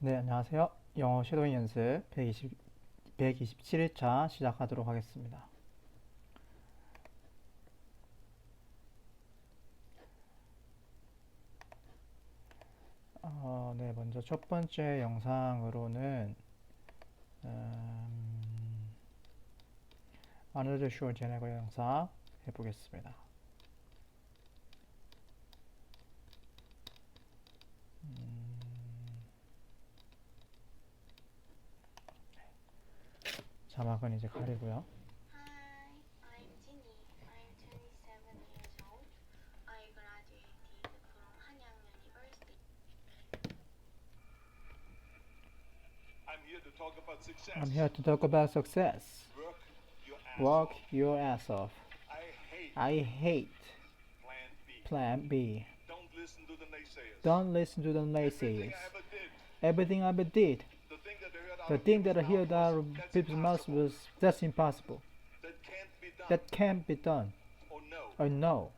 네, 안녕하세요. 영어 섀도잉 연습 127일차 시작하도록 하겠습니다. 네, 먼저 첫 번째 영상으로는 Another Short 제네거 영상 해보겠습니다. 자막은 이제 가리고요. Hi, I'm Jinny. I'm 27 years old. I graduated from Hanyang University. I'm here to talk about success. I'm here to talk about success. Work Work your ass off. your ass off. I hate I hate plan B. Plan B. Don't listen to the naysayers. Don't listen to the Everything naysayers. I ever did, Everything I ever did, the thing that I heard the out thing of that I heard out of people's people's mouths was that's impossible. that can't be done. That can't be done. Or no. Or no,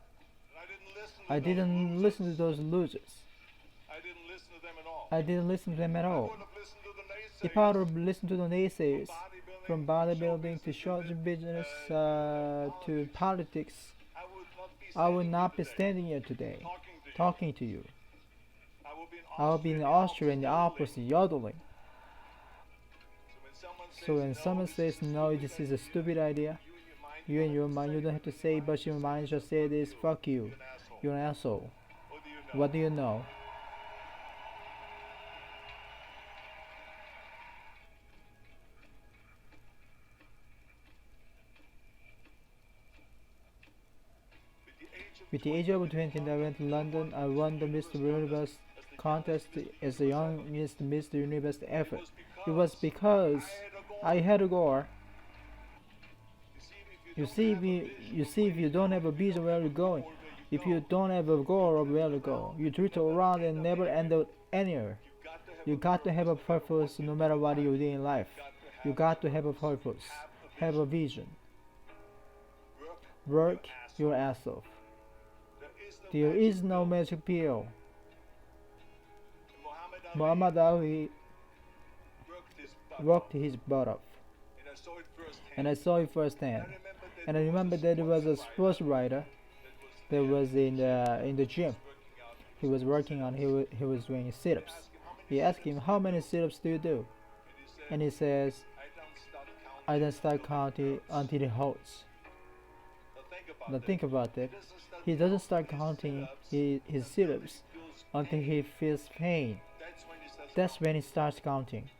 And I didn't listen to I those didn't losers. listen to those losers. I didn't listen to them at all. I didn't listen to them at I all. would have listened to the naysayers. If I would have listened to the naysayers, from bodybuilding bodybuilding to show business to to politics, I would I would not be standing standing here today talking to you. talking to you. I would be in I would be in Austria in the Alps yodeling. So when someone says no, this is a stupid idea, you in your mind, you don't have to say, but your mind just say this, fuck you, you're an asshole. What do you know? With the age of 20, I went to London. I won the Mr. Universe contest as the youngest Mr. Universe ever. It was because I had a goal. You see, if you don't have a vision where you're going, if you don't have a goal of where to go, you drift around and never end up anywhere. You got to have a purpose no matter what you do in life. You got to have a purpose, have a vision. Work your ass off. There is no magic pill. Muhammad Ali worked his butt off, and I saw it firsthand. And I remember that there was a sports writer that was in the gym. He was working on he was doing sit-ups. He asked him, how many sit-ups do you do? And he says, I don't start counting until it hurts. Now think about that. He doesn't start counting his sit-ups until he feels pain. That's when he starts counting.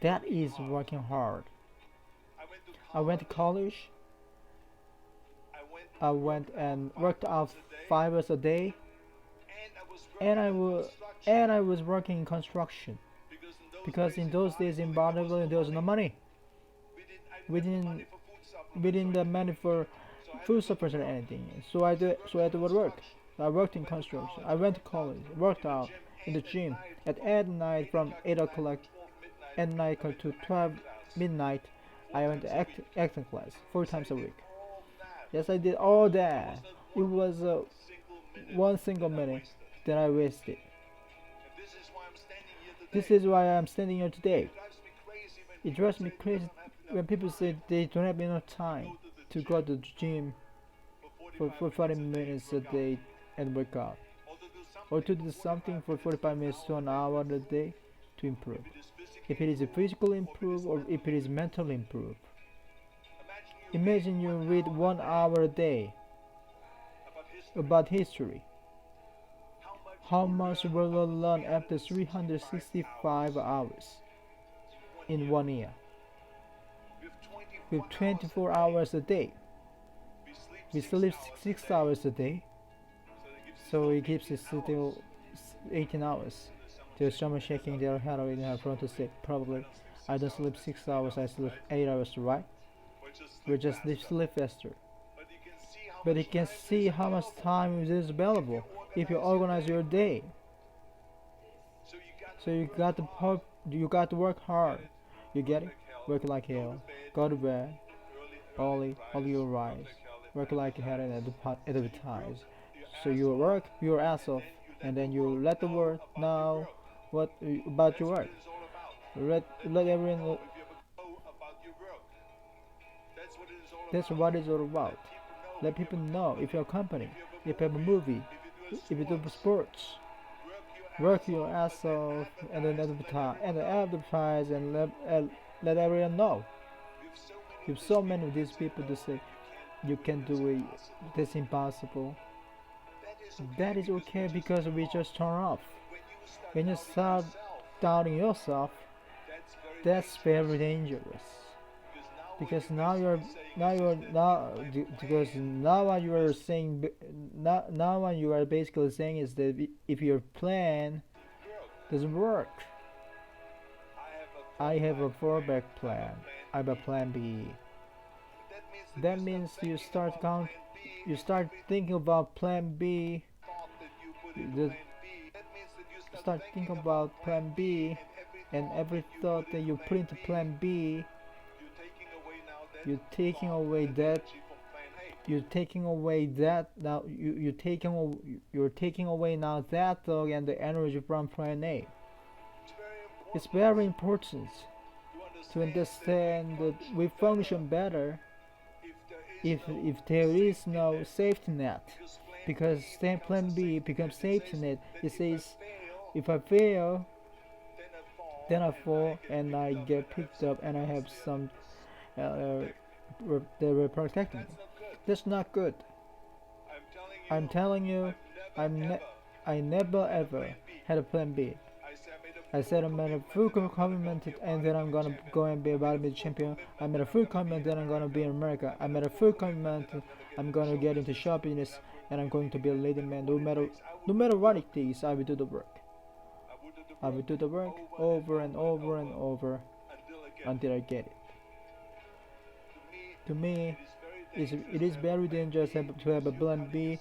That is working hard. I went to college. I went and worked out 5 hours a day, and I was working in construction because in those days in Barneville there was no money. We didn't have money for food suppers or anything. So I had to work. I worked in construction. I went to college, worked out in the gym at night from 8 o'clock at night to 12 midnight. I went to acting class 4 times a week. Yes, I did all that. It was one single minute that I wasted. This is why I'm standing here today. It drives me crazy when people say they don't have enough time to go to the gym for 40 minutes a day and work out, or to do something for 45 minutes to an hour a day to improve. If it is a physical improve or if it is mental improve. Imagine you read 1 hour a day about history. How much will you learn after 365 hours in 1 year? With 24 hours a day. We sleep 6 hours a day, so it gives us still 18 hours. There's someone shaking their head in her front to say, probably, I don't sleep 6 hours, I sleep 8 hours, right? We just sleep faster. But you can see how much time is available if you organize your day. So you got to work hard. You get it? Work like hell. Go to bed early you rise. Work like hell and advertise. So you work your ass off, and then you let the world know what about your work. What it's all about. Let everyone know. If you ever know about your work, that's what it is all That's about. what it's all about. Let people know. Let people know if you're a company, If if you have a movie, if you if you do do sports. Work your ass off and then advertise and let everyone know. You have so many of these people to say you can do it. That's impossible. That is okay because we just turn off. When you start doubting yourself, that's very dangerous. Because now what you are saying now what you are basically saying is that if your plan doesn't work, I have a fallback plan. I have a plan B. That means you start thinking about plan B. You start thinking about plan B, and every thought that you put into plan B, you're taking away that. You're taking away that now. You're taking away now that thought and the energy from plan A. It's very important to understand that we function better if there is no safety net, because plan B becomes safety net. It says if I fail, then I fall and I get picked up and I have some they will protect me. That's not good. I'm telling you, I never ever had a plan B. I said I made a full commitment and then I'm gonna go and be a badminton champion. I made a full commitment that I'm gonna be in America. I made a full commitment I'm gonna get into show business and I'm going to be a leading man. No matter what it is, I will do the work. I will do the work over and over and over until I get it. To me, it is very dangerous to have a plan B.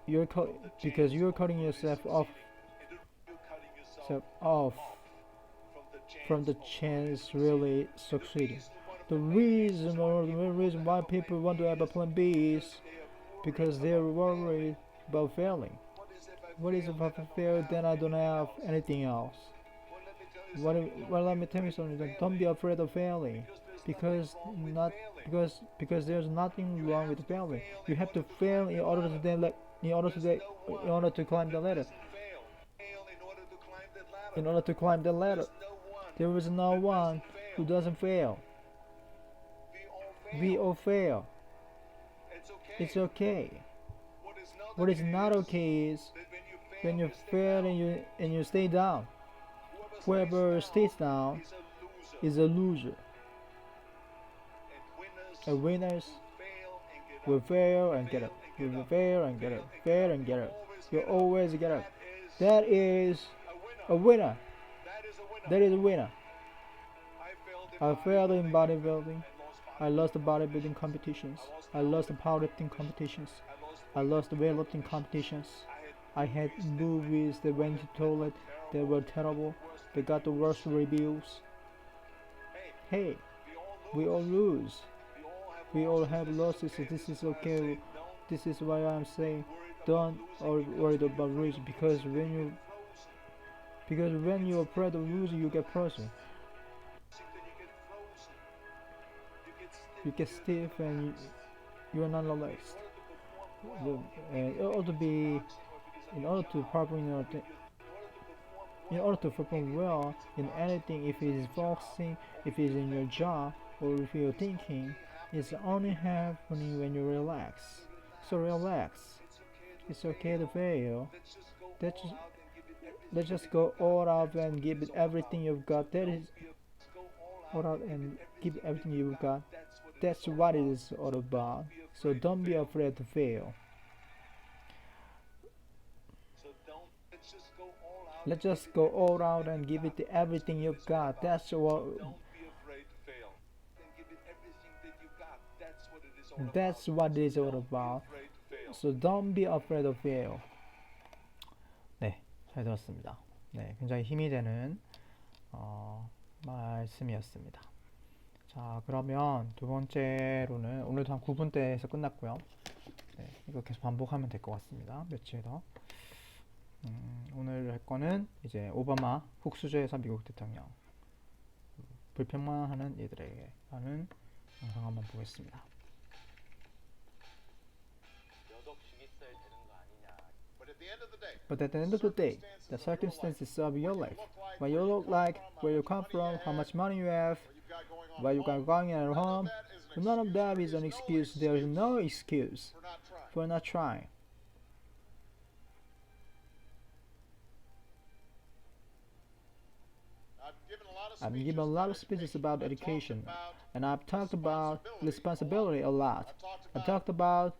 Because you're cutting yourself off from the chance really succeeding. The reason why people want to have a plan B is because they're worried about failing. What is if I fail? Then I don't have anything else. Well, let me tell you something. Don't be afraid of failing, because there's nothing wrong with failing. You have to fail in order to climb the ladder. In order to climb the ladder, there is no one who doesn't fail. We all fail. It's okay. What is not okay is when you fail and you stay down. Whoever stays down is a loser. And winners will fail and get up. Will fail and get up. Fail and get up. You always get up. That is a winner. That is a winner. I failed in bodybuilding. I lost the bodybuilding competitions. I lost the powerlifting competitions. I lost the weightlifting competitions. I had movies that went to toilet that were terrible. They got the worst reviews. Hey, we all lose. We all have losses. So this is okay. This is why I'm saying don't worry about losing, because when you're afraid of losing, you get frozen. You get stiff and you are not relaxed. In order to perform well in anything, if it is boxing, if it is in your job, or if you're thinking, it's only happening when you relax. So relax. It's okay to fail. Let's just go all out and give it everything you've got. That is all out and give everything you've got. That's what it is all about. So don't be afraid to fail. Let's just go all out and give it everything you've got. That's what it is all about. So don't be afraid of fail. 네, 잘 들었습니다. 네, 굉장히 힘이 되는 말씀이었습니다. 자, 그러면 두 번째로는 오늘도 한 9분대에서 끝났고요. 네, 이거 계속 반복하면 될 것 같습니다. 며칠 더. 오늘 할 거는 이제 오바마 국수주의사 미국 대통령 불평만 하는 이들에게 하는 영상 한번 보겠습니다. But at the end of the day, the circumstances of your life, what you look like, where you come from, how much money you have, what you got going on at home, none of that is an excuse. There is no excuse for not trying. for not trying. I've given a lot of speeches about education, and I've talked about responsibility a lot. I've talked about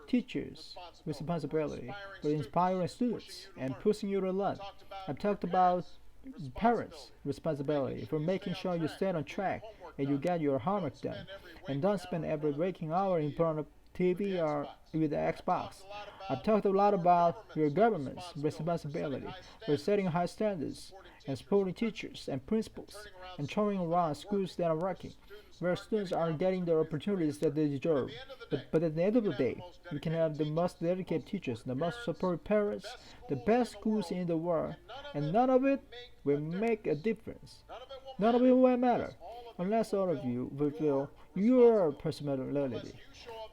teachers' responsibility for inspiring students and pushing you to learn. I've talked about parents' responsibility for making sure you stay on track and you get your homework done, and don't spend every waking hour in front of TV or with the Xbox. I've talked a lot about your government's responsibility for setting high standards and supporting teachers and principals and showing around schools that are working, where students are getting the opportunities that they deserve. But at the end of the day, you can have the most dedicated teachers, the most supportive parents, the best schools in the world, and none of it will make a difference. None of it will matter unless all of you fulfill your personality.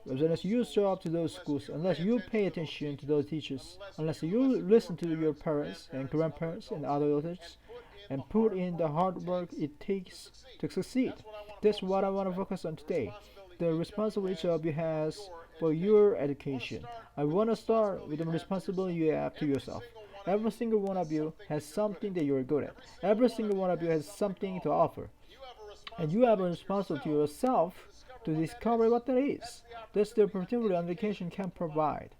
Unless you show up to those schools, unless you pay attention to those teachers, unless you listen to your parents and grandparents and other adults, and put in the hard work it takes to succeed. That's what I want to focus on today. The responsibility each of you has for your education. I want to start with the responsibility you have to yourself. Every single one of you has something that you're good at. Every single one of you has something to offer. And you have a responsibility to yourself to discover what that is. That's the opportunity education can provide.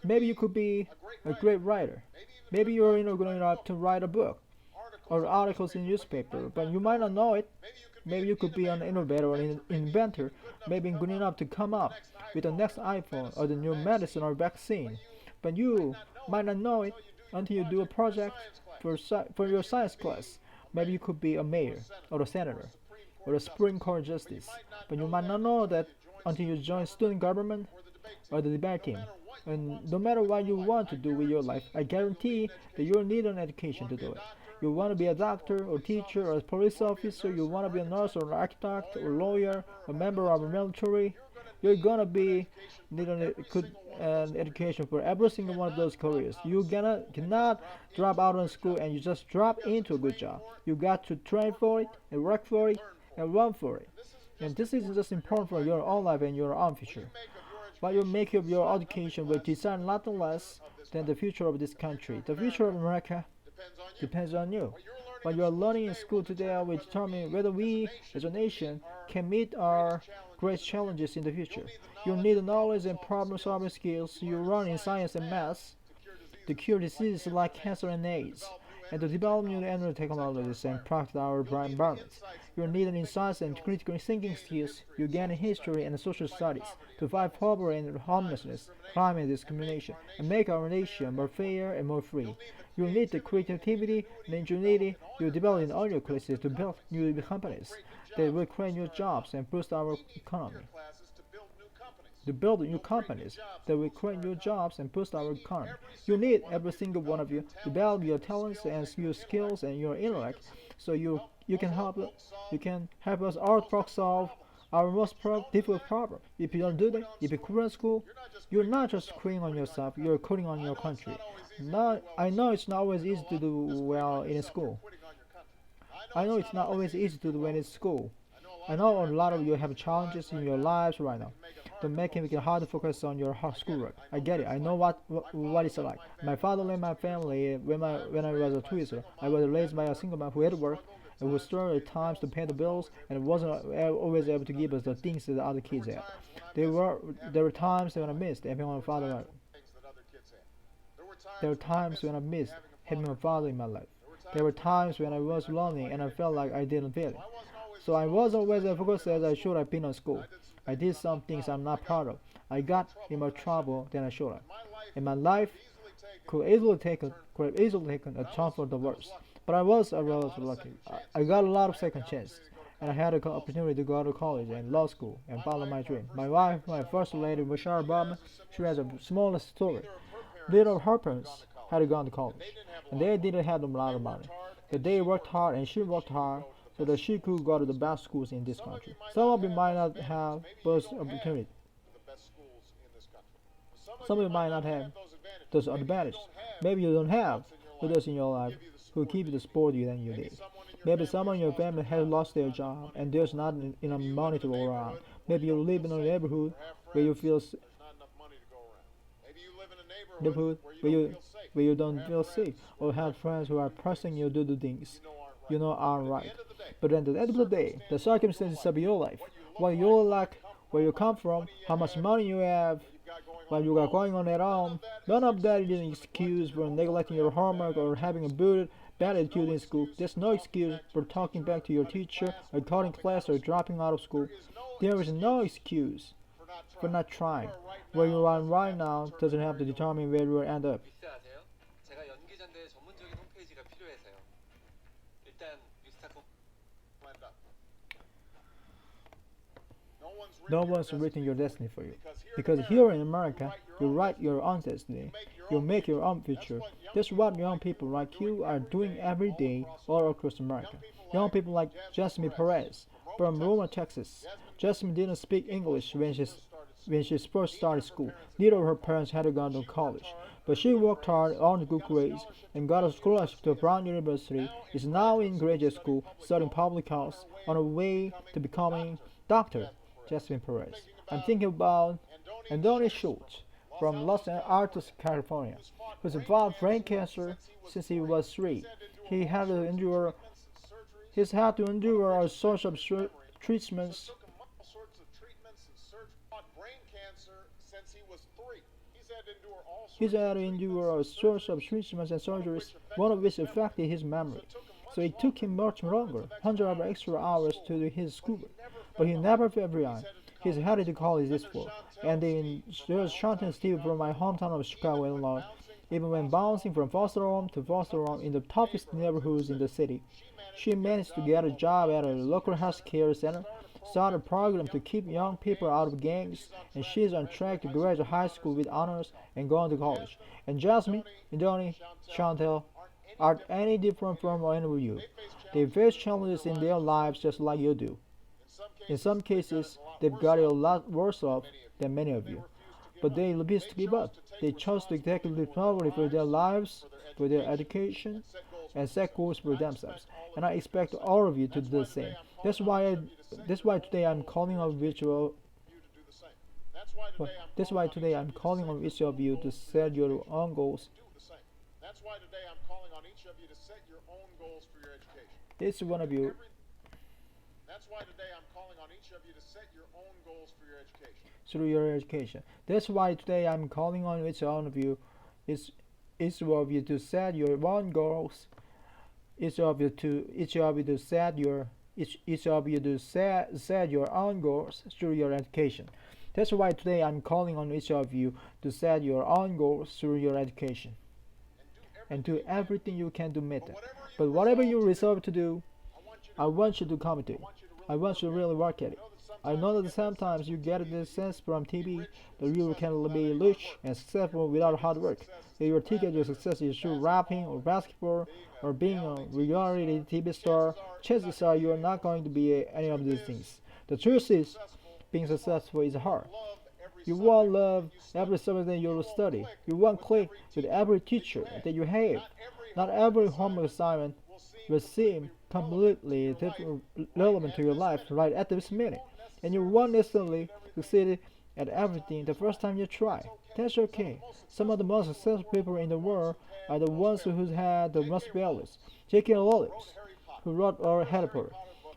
Maybe you could be a great writer. Maybe you're good enough to write a book or articles in newspaper, but you might not know it. Maybe you could be an innovator or an inventor, maybe good enough to come up with the next iPhone or the new medicine or vaccine, but you might not know it until you do a project for your science class. Maybe you could be a mayor or a senator or a Supreme Court justice, but you might not know that until you join student government or the debate team. And no matter what you want to do with your life, I guarantee that you'll need an education to do it. You want to be a doctor or teacher or a police officer, you want to be a nurse or an architect or lawyer, a member of the military, you're gonna need an education for every single one of those careers. You cannot drop out of school and you just drop into a good job. You got to train for it and work for it and run for it. And this is just important for your own life and your own future. What you make of your education will decide nothing less than the future of this country. The future of America depends on you. What you are learning in school today will determine whether we, as a nation, can meet our great challenges in the future. You need knowledge and problem-solving skills you learn in science and math to cure diseases like cancer and AIDS, and to develop new energy technologies and protect our environment. You need in science and critical thinking skills you gain in history and social studies to fight poverty and homelessness, climate discrimination, and make our nation more fair and more free. You need the creativity and ingenuity you develop in all your classes to build new companies that will create new jobs and boost our economy. To build new companies that will create new jobs and boost our economy. You need every single one of you to develop your talents and your skills and your intellect so you can help us all solve our most difficult problem. If you don't do that, if you quit in school, you're not just quitting on yourself, you're quitting on your country. I know it's not always easy to do well in school. I know it's not always easy to do well in school. I know a lot of you have challenges in your lives right now to make it hard to focus on your schoolwork. I get it. I know what it's like. My father and my family, when I was a teenager, I was raised by a single man who had to work and would struggle at times to pay the bills and wasn't always able to give us the things that the other kids had. There were times when I missed having my father. There were times when I missed having my father in my life. There were times when I was lonely and I felt like I didn't fit it. So I wasn't always as focused as I should have been on school. I did some things I'm not proud of. I got in more trouble than I should have. And my life could easily taken a turn for the worse. But I was lucky. I got a lot of second chances. And I had an opportunity to go to college and law school and follow my dream. My wife, my first lady, Michelle Obama, she has a smallest story. Little her parents had gone to college, and they didn't have a lot of money. But they worked hard and she worked hard so that she could go to the best schools in this country. Some of you might not have those opportunities. Some of you might not have those advantages. Maybe you don't have others in your life who keep the sport you than you did. Maybe someone in your family has lost their job and there's not enough money to go around. Maybe you live in a neighborhood where you feel neighborhood where you don't feel safe or have friends who are pressing you to do things you know aren't right. But at the end of the day, the circumstances of your life, what you like, where you come from, how much money you have, what you got going on at home, none of that is an excuse for neglecting your homework or having a bad attitude in school. There's no excuse for talking back to your teacher or cutting class or dropping out of school. There is no excuse for not trying. Where you are right now doesn't have to determine where you will end up. 아세요? 제가 연기전대 전문적인 홈페이지가 필요해서요. 일단 뮤스타코 No one's written your destiny for you. Because here in America, you write your own destiny. You make your own future. That's what young people like you are doing every day all across America. Young people like Jasmine Perez from Roma, Texas. Jasmine didn't speak English when she first started school. Neither of her parents had gone to college. But she worked hard, earned good grades, and got a scholarship to Brown University, is now in graduate school studying public health on her way to becoming Dr. Jasmine Perez. I'm thinking about Anthony Schultz from Los Altos, California, who survived brain cancer since he was 3. He's had to endure all sorts of treatments. He's had to endure all sorts of treatments and surgeries, one of which affected his memory. So it took him much longer, hundreds of extra hours to do his schoolwork. But he never felt behind. He's headed to college this fall, and there's Shannon Steve from my hometown of Chicago, Illinois. Even when bouncing from foster home to foster home in the toughest neighborhoods in the city, she managed to get a job at a local health care center, start a program to keep young people out of gangs, and she's on track to graduate high school with honors and go on to college. And Jasmine, Indoni, Chantel aren't any different from any of you. They face challenges in their lives just like you do. In some cases, they've got it a lot worse off than many of you. But they refuse to give up. They chose to take responsibility for their lives, for their education, and set goals for themselves. And I expect all of you to do the same. That's why today I'm calling on each of That's why today I'm calling on each of you to set your own goals. That's why today I'm calling on each of you to set your own goals for your education. Each one of you. That's why today I'm calling on each of you to set your own goals for your education. Through your education. That's why today I'm calling on each one of you, each of you to set your own goals. Each of you to set your own goals through your education. That's why today I'm calling on each of you to set your own goals through your education. And do everything you can to meet them. But whatever you resolve to do, I want you to commit it. I want you to really work at it. I know that sometimes you get this sense from TV that you can be rich and successful without hard work. That your ticket to success is through rapping or basketball or being a reality TV star. Chances are you are not going to be any of these things. The truth is, being successful is hard. You won't love every subject that you will study. You won't click with every teacher that you have. Not every homework assignment will seem completely relevant to your life right at this minute. And you won't necessarily succeed at everything the first time you try. That's okay. Some of the most successful people in the world are the ones who had the most failures. J.K. Rowling, who wrote Harry Potter.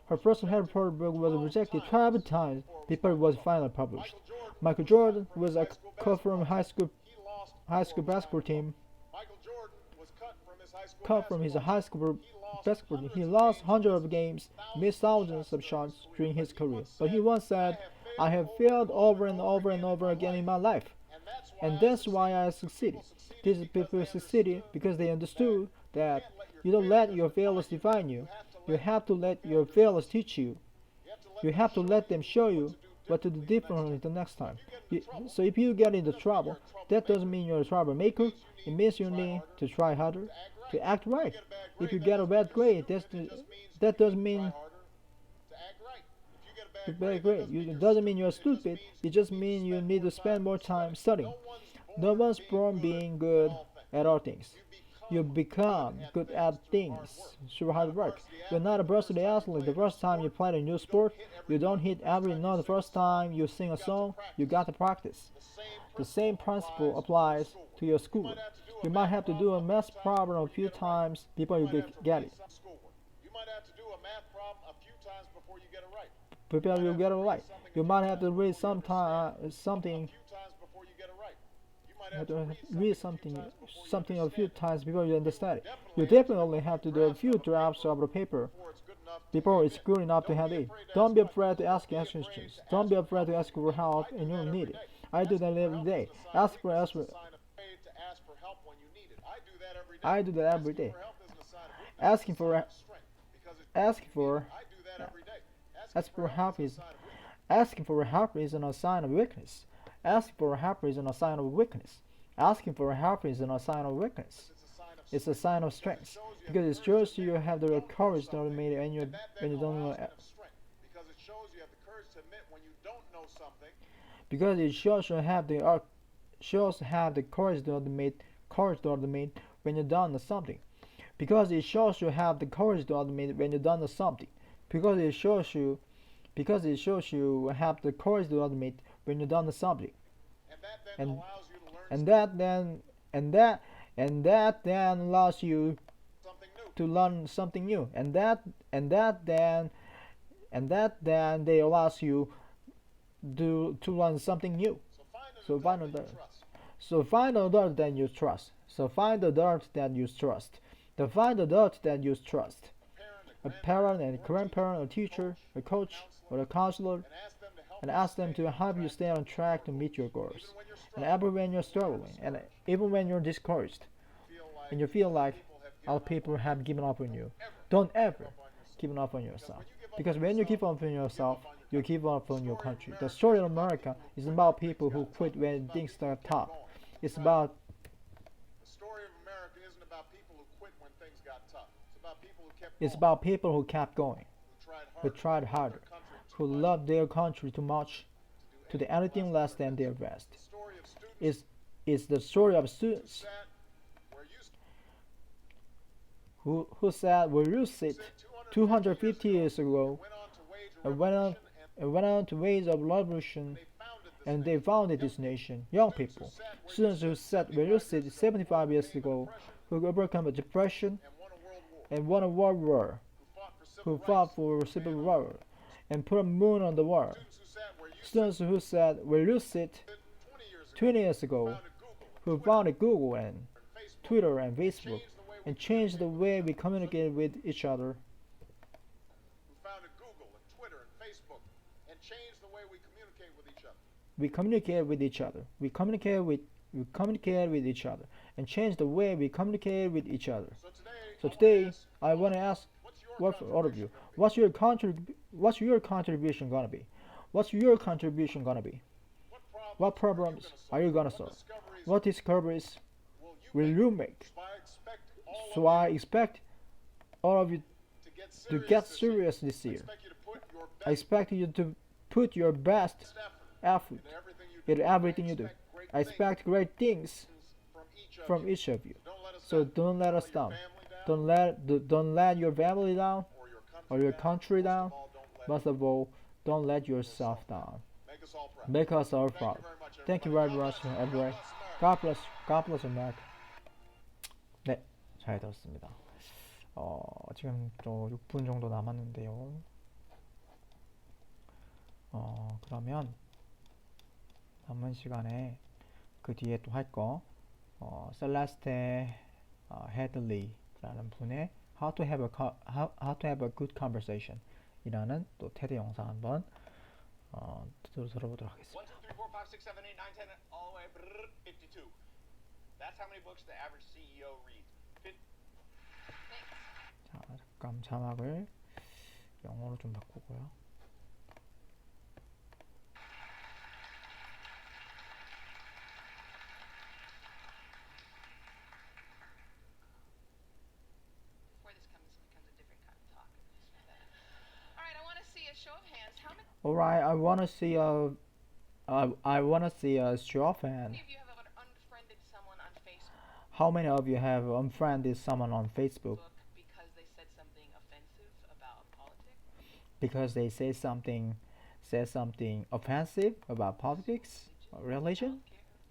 Her first Harry Potter book was rejected 12 times before it was finally published. Michael Jordan was cut from high school basketball team. Cut from his high school basketball team. He lost hundreds of games, missed thousands of shots during his career. But he once said, "I have failed over and over and over again in my life, and that's why I succeeded." These people succeeded because they understood that you don't let your failures define you. You have to let your failures teach you. You have to let them show you what to do differently the next time. So if you get into trouble, that doesn't mean you're a troublemaker. It means you need to try harder, to act right. If you get a bad grade, that doesn't mean you're bad grade. It doesn't mean you're stupid. It just means you need to spend more time studying. No one's born being good at all things. You become good at things through hard work. You're not a varsity athlete. The first time you play a new sport, you don't hit every note. The first time you sing a song, you got to practice. The same principle applies to your school. You might have to do a math problem a few times before you get it. You might have to do a math problem a few times before you get it right. Before you get it right. You might have to read something A few times before you get it right. You might have have to to read something a few times before you understand it. You definitely have to do a few drafts of the paper before it's good enough to hand it. Don't be afraid to ask questions. Don't be afraid to ask for help and you need it. I do that every day. Ask for help. I do that every day. Asking for help is asking for help isn't a sign of weakness. Asking for help isn't a sign of weakness. Asking for help isn't a sign of weakness. It's a sign of strength because it shows you have the courage to admit it when you don't know. Because it shows you have the courage to admit when you're done something. Because it shows you have the courage to admit when you're done something. Because it shows you have the courage to admit when you're done something. And that then allows you to learn something new. And that then they allows you to learn something new. So find a dirt. So find a dirt that you trust. So find the dirt that you trust. To find the dirt that you trust. A parent and a grandparent, a teacher, a coach, or a counselor, and ask them to help you stay on track to meet your goals. And even when you're struggling, and even when you're discouraged, and you feel like other people have given up on you, don't ever give up on yourself. Because when you give up on yourself, you give up on your country. The story of America is about people who quit when things start tough. It's about It's about people who kept going, who tried harder, who loved their country too much to do anything less than their best. It's the story of students who said, "Where you sit 250 years ago and went on to wage a revolution and they founded this nation." Young people, students who said, "Where you sit 75 years ago, who overcome a depression and won a world war, who fought for civil war and put a moon on the wall." Students who said, "Where you sit 20 years ago, who founded Google and Twitter and Facebook and changed the way we communicate with each other." We communicate with each other. We communicate with each other and change the way we communicate with each other. So today, I want to ask for all of you, what's your contribution gonna be? What's your contribution gonna be? What problems are you gonna solve? What discoveries will you make? So I expect all of you to get serious this year. I expect you to put your best effort into everything you do. I expect great things from each of you. So don't let us down. Don't let your family down or your country down. Most of all, don't let yourself down. Make us all proud. Thank you very much, everyone. God bless America. 네, 잘 들었습니다. 지금 또 6분 정도 남았는데요. 그러면 남은 시간에 그 뒤에 또 할 거, 셀레스테 헤들리라는 분의 How to have a good conversation 이라는 또 테드 영상 한번 들어보도록 하겠습니다. 1, 2, 3, 4, 5, 6, 7, 8, 9, 10, all the way 52. That's how many books the average CEO reads. 자, 잠깐 자막을 영어로 좀 바꾸고요. All right, I wanna see a I wanna see a straw How fan. many of you have unfriended someone on Facebook How many of you have unfriended someone on Facebook because they said something offensive about politics? because they say something offensive about politics, religion,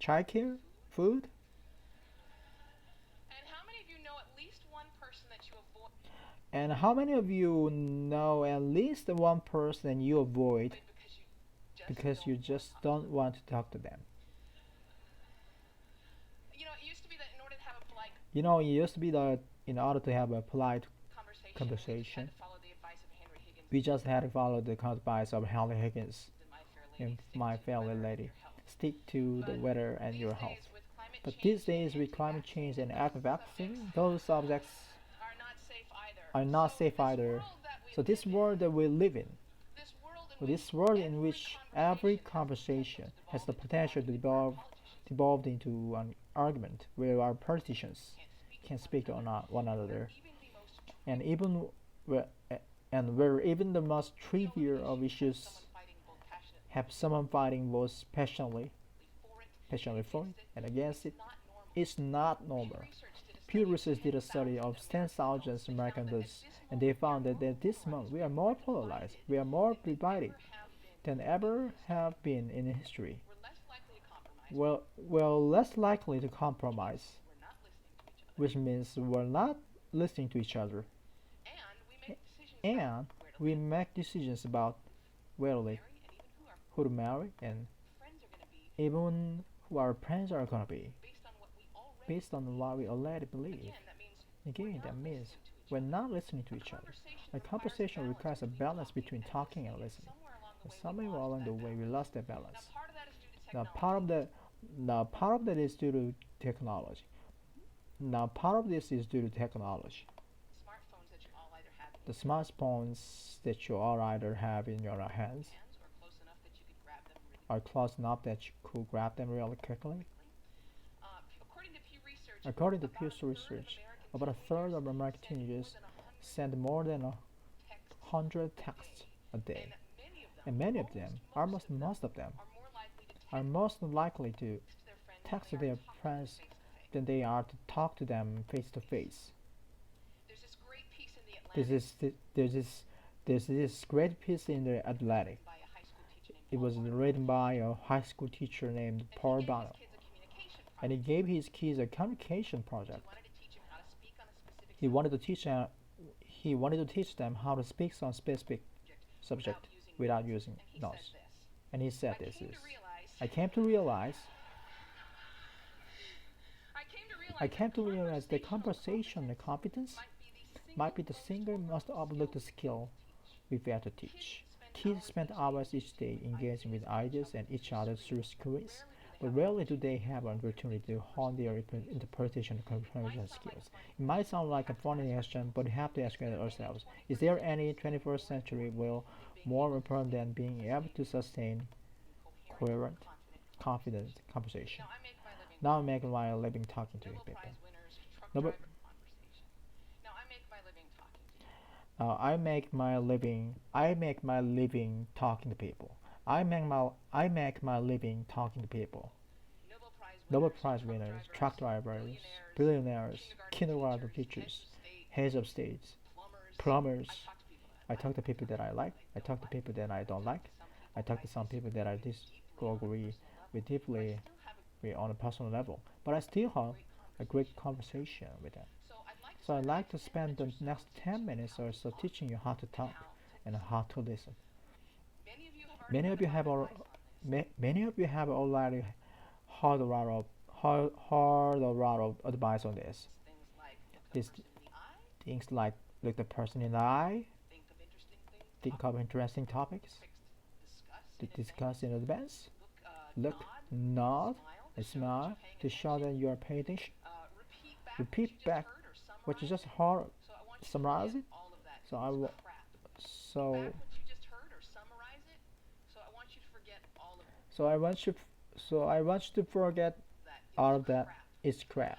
Childcare, childcare, food? food? And how many of you know at least one person that you avoid And how many of you know at least one person you avoid because you because you just just don't don't want to talk to them? You know, it used to be that in order to have a polite You know, it used to be that in order to have a polite conversation, conversation, we we just just had had to to follow follow the advice of Henry Higgins the and advice My of Fair Henry Lady. Higgins, Stick to the weather and your health. But But these days, with climate change and anti-vaccine, those subjects are are not not safe safe either. either. So this world that we live in, this world in which every conversation has the potential to devolve into an argument where our politicians can speak to one another, and even where, and where even the most trivial of issues have someone fighting both passionately for it and against it, is not normal. Pew Research did a study of 10,000 Americans, and they found that this month we are more polarized, we are more divided than ever have been in history. We're less likely to compromise, which means we're not listening to each other, and we make decisions about where to live, who to marry, and even who our friends are gonna be, based on what we already believe. Again, that means we're not listening to each other. A conversation requires a balance between talking and listening. And somewhere along the way, we lost that balance. Now, part of that is due to technology. Now, part of this is due to technology. The smartphones that you all either have in your hands are close enough that you could grab them really quickly. According to Pew Research, about a third of American teenagers send more than 100 texts a day, and many of them, almost most of them, are most likely to text their friends than they are to talk to them face to face. There's this, there's this, there's this great piece in the Atlantic. It was written by a high school teacher named Paul Bono, and he gave his kids a communication project. He wanted to teach them, he wanted to teach them how to speak on specific subject without using notes. And he said this is, I came to realize I came to realize that conversation and competence might be the single most overlooked skill we fail to teach. Kids spend hours each day engaging with ideas and each other through screens, but rarely do they have an opportunity to hone their interpretation and comprehension skills. It might sound like a funny question, but we have to ask ourselves, is there any 21st century will more important than being able to sustain coherent, confident conversation? Now I'm making my living talking to people. No, I make my living talking to people. I make my living talking to people. Nobel Prize winners, truck drivers, billionaires, kindergarten teachers, heads of states, plumbers. I talk to people that I like. I talk to people that I don't like. I talk to some people that I disagree with deeply on a personal level. But I still have a great conversation with them. So I'd like to spend the next 10 minutes or so teaching you how to talk and how to listen. Many of you have many of you have already heard a lot of advice on this. These things like look the person in the eye, think of interesting topics to discuss in advance, look, nod, and smile to show that you are paying attention. Repeat back what you just heard, summarize it. So I will, so so I want you so I want you to forget all of that is crap.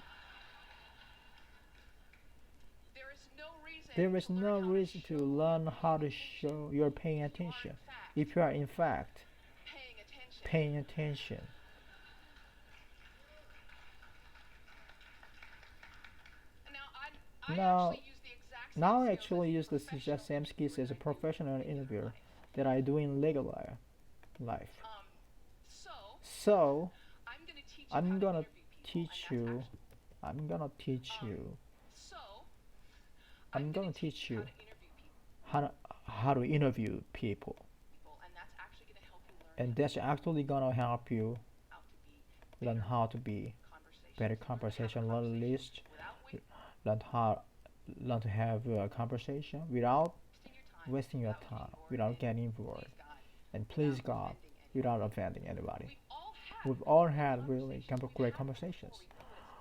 There is no reason to learn how to show you're paying attention if you are in fact paying attention. Now, now I actually use the same skills as a professional interviewer that I do in legal life. So, I'm gonna teach you, I'm gonna teach you, I'm gonna teach you how to interview people. And that's actually gonna help you learn how to be better conversationalist, learn how learn to have a conversation without wasting your time, without getting bored, and please God, without offending anybody. We've all had really great conversations.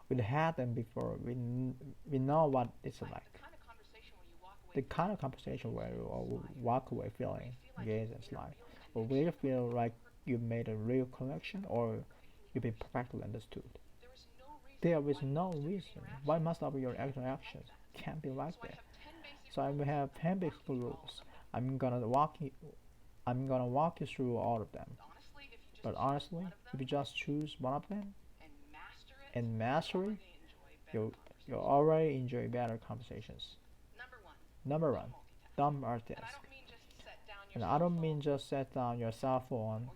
We had them before. We know what it's like. The kind of conversation where you walk away feeling engaged and like, or where you feel like you made a real connection or you've been perfectly understood. There is no reason why most of your interactions can't be like that. So I will have 10 basic rules. I'm gonna walk you. I'm gonna walk you through all of them. But honestly, if you just choose one of them and master it, you'll already enjoy better conversations. Number one, don't multitask. And I don't mean just set down your cell phone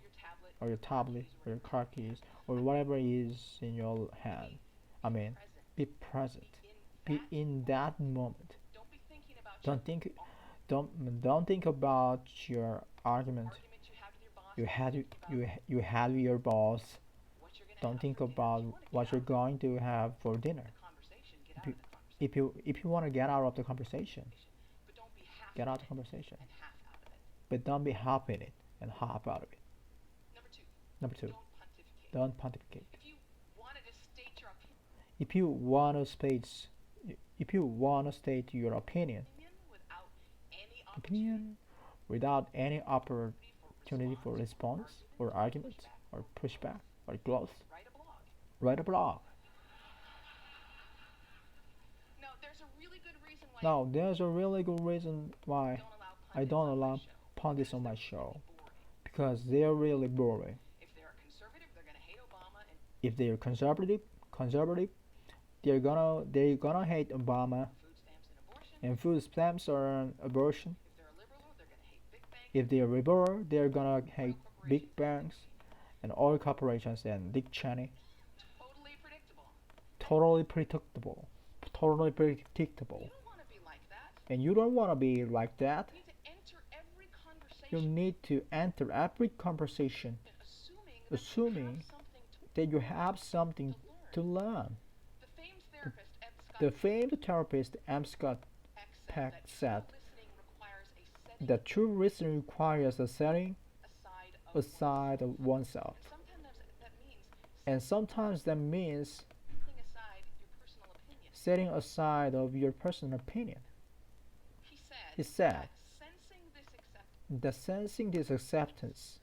or your tablet or your car keys or whatever is in your hand. I mean, be present. Be in that moment. Don't think don't think about your argument you had with your boss. Don't think about what you're going to have for dinner. If you want to get out of the conversation, get out of the conversation. But don't be half in it and half out of it. Number two, don't pontificate. If you want to state if you want to state your opinion without any opportunity for response or argument or pushback or growth, write a blog. Now, there's a really good reason why I don't allow pundits on my show because they're really boring. If they're conservative, they're gonna hate Obama and food stamps or abortion. If they're liberal, they're gonna hate big banks and oil corporations and Dick Cheney. Totally predictable. Totally predictable. And you don't want to be like that. You need to enter every conversation assuming that you have something to learn. The famed therapist M. Scott Peck said that true listening requires a setting aside of oneself. And sometimes that means setting aside of your personal opinion. He said that sensing this acceptance,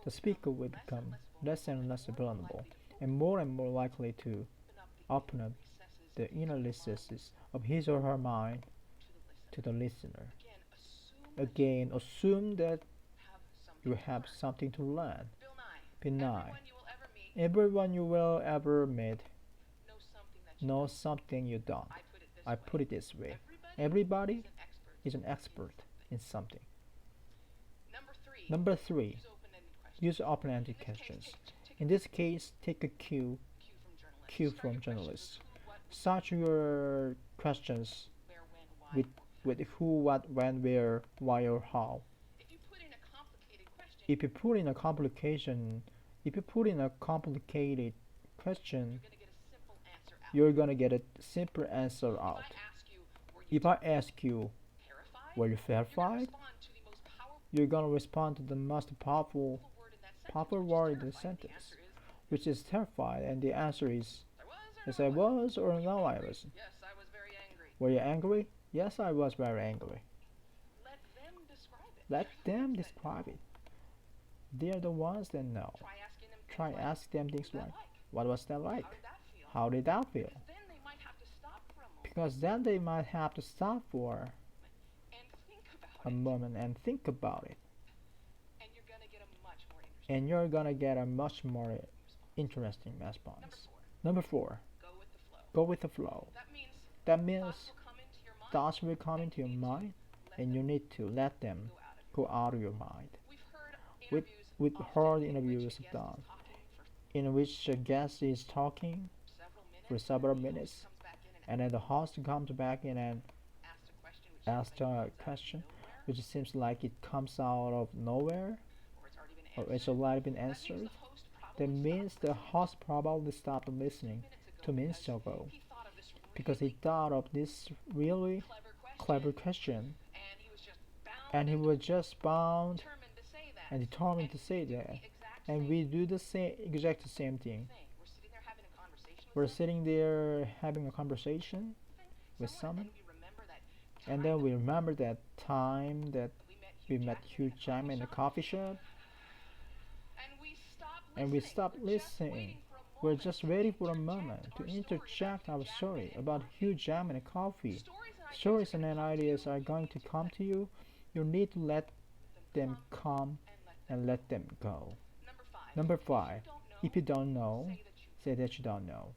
the speaker will become less and less vulnerable and more likely to open up the inner recesses of his or her mind to the listener. Again, assume that you have something to learn. Be nice. Everyone you will ever meet knows something you don't. I put it this way. Everybody is an expert in something. Number three, use open-ended questions. In this case, take a cue from journalists. Start your questions with who, what, when, where, why, or how. If you put in a complicated question, you're gonna get a simple answer out. If I ask you, were you terrified? You're gonna respond to the most powerful word in the sentence, which is terrified, and the answer is yes I was or no I wasn't. Were you angry? Yes, I was very angry. Let them describe it. They're the ones that know. Try ask them things like, what was that like? How did that feel? Because then they might have to stop for a moment and think about it, And you're gonna get a much more interesting and you're gonna get a much more interesting response. Number Number 4, 4, go with the flow. go with the flow. That means That means thoughts will come into your mind. thoughts will come into your mind, and you need to let them Go out of go out of your mind. We've heard With, interviews with often hard in interviews which a guest done, is talking for in which a guest is talking several minutes, for several and the minutes, host comes back in and then the host comes back in and asks a question which seems asks like it a comes out of question, nowhere, which seems like it comes out of nowhere, or it's already been or it's answered. already been That answered. means That means the host probably stopped listening 2 minutes ago he thought of this because he thought of this really clever clever question, question, and he was just bound and he was just bound determined to say that. and determined to say that. And we do the exact same thing. We're sitting there having a conversation We're sitting there having a conversation with someone, and and then we remember that time that we met Hugh Jackman in a coffee shop, and we stopped listening. We're just waiting for a moment to interject our story about Hugh Jackman and coffee. Stories and ideas are going to come to you. You need to let them come and let them go. Number 5, if you don't know, say that you don't know.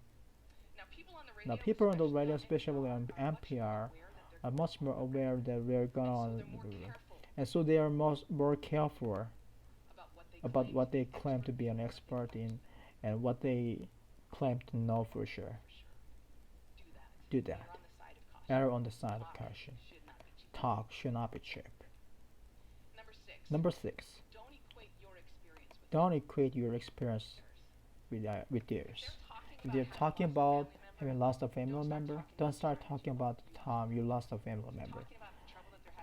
Now, people on the radio, especially on NPR, are much more aware that we're going on, and so they are more careful about what they claim to be an expert in and what they claim to know for sure. Do that. Err on the side of caution. Talk should not be cheap. Number 6, don't equate your experience with theirs. If they're talking about having lost a family member, don't start talking about the time you lost a family member.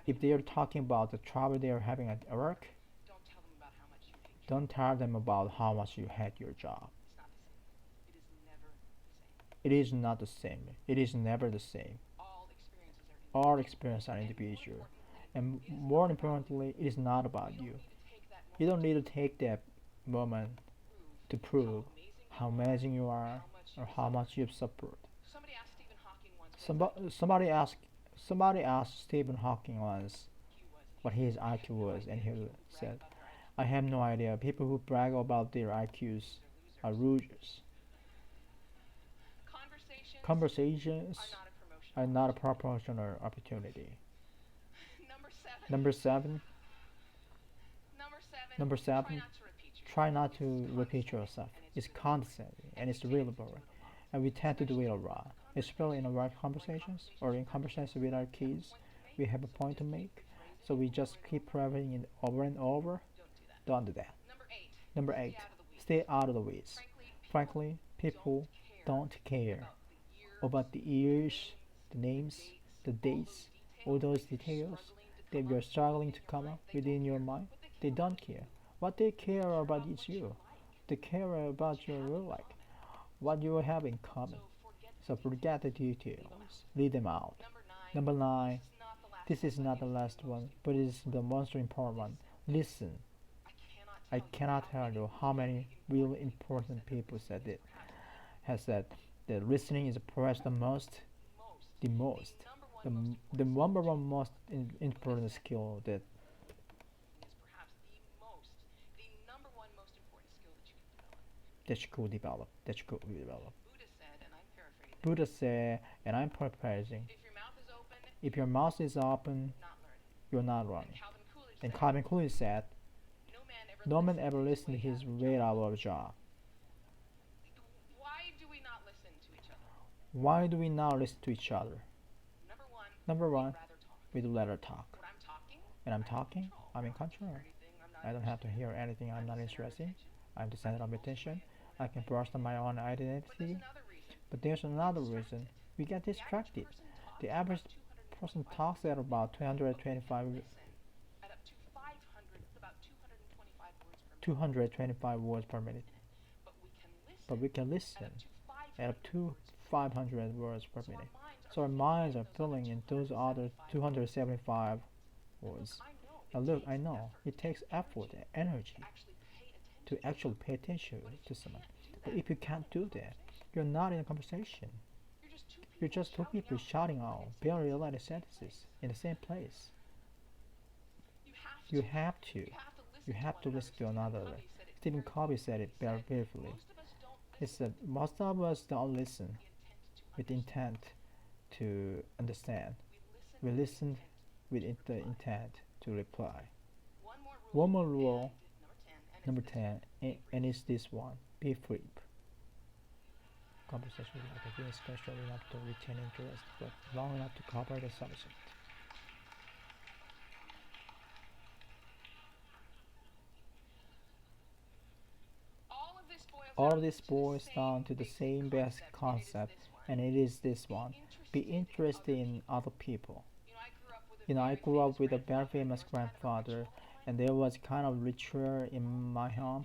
If they're talking about the trouble they're having at work, don't tell them about how much you hate your job. It is not the same. It is never the same. All experiences are individual. And more importantly, it is not about you. You don't need to take that moment to prove how amazing you are or how much you've suffered. Somebody asked Stephen Hawking once what his IQ was, and he said, "I have no idea. People who brag about their IQs are losers." Conversations are not a proportional opportunity. Number 7, try not to repeat yourself. It's condescending and it's really boring, and we tend to do it a lot, especially in our conversations or in conversations with our kids. We have a point to make, so we just keep repeating it over and over. Don't do that. Number 8, stay out of the weeds. Frankly, people don't care about the years, the names, the dates, all those details that you're struggling to come up within your mind. They don't care. What they care about is you. They care about your real life, what you have in common. So forget the details. Leave them out. Number 9, this is not the last one, but it is the most important one. Listen. I cannot tell you how many really important people has said that listening is perhaps the number one most important skill that you could develop. Buddha said, and I'm paraphrasing, if your mouth is open, you're not running. And Calvin Coolidge said, no man ever listened to his way out of a job. Why do we not listen to each other? Number 1, we'd rather talk. When I'm talking, I'm in control. I don't have to hear anything I'm not interested in. I'm the center of attention. I can burst on my own identity. But there's another reason. We get distracted. The average person talks at about 225 words per minute. But we can listen at up to 500 words per minute. So our minds are filling in those other 275 words. Now look, I know it takes effort and energy to actually pay attention to someone. But if you can't do that, you're not in a conversation. You're just two people shouting out barely related sentences in the same place. You have to. You have to listen to another. Stephen Covey said it very beautifully. He said, most of us don't listen with intent to understand. We listen with the intent to reply. One more rule, number 10, and it's this one. Be free. Conversation like a is short enough to retain interest, but long enough to cover the subject. All of this boils down to the same basic concept, and it is this one. Be interested in other people. I grew up with a very famous grandfather, and there was kind of ritual in my home.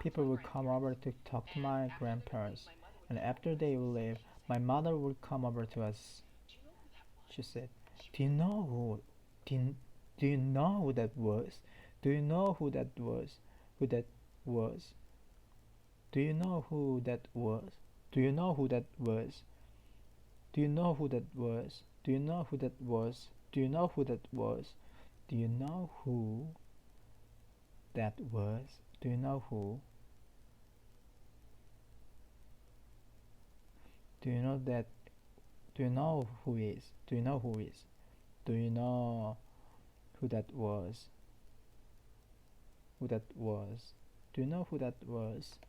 People would come over to talk to my grandparents, and after they would leave, my mother would come over to us. She said, "Do you know who? Do you know who that was? Do you know who that was? Who that was? Do you know who that was? Do you know who that was? Do you know who that was? Do you know who that was? Do you know who that was? Do you know who that was? Do you know who? Do you know that? Do you know who is? Do you know who is? Do you know who that was? Who that was? Do you know who that was?"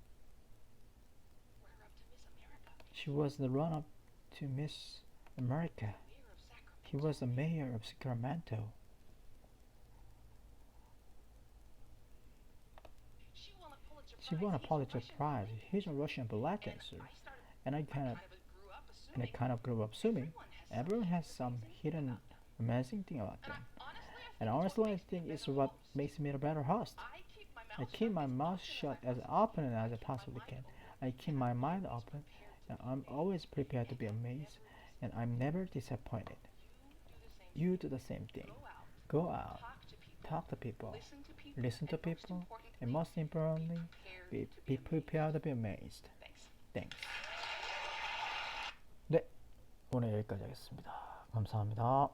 She was the run-up to Miss America. He was the mayor of Sacramento. She won a Pulitzer Prize. He's a Russian ballet dancer, and I kind of grew up assuming everyone has some hidden amazing thing about them. And honestly, I think it's what makes me a better host. I keep my mouth shut as often as I possibly can. I keep my mind open, and I'm always prepared to be amazed, and I'm never disappointed. You do the same thing. Go out, talk to people, listen to people, and most importantly, be prepared to be amazed. Thanks. 네, 오늘 여기까지 하겠습니다. 감사합니다.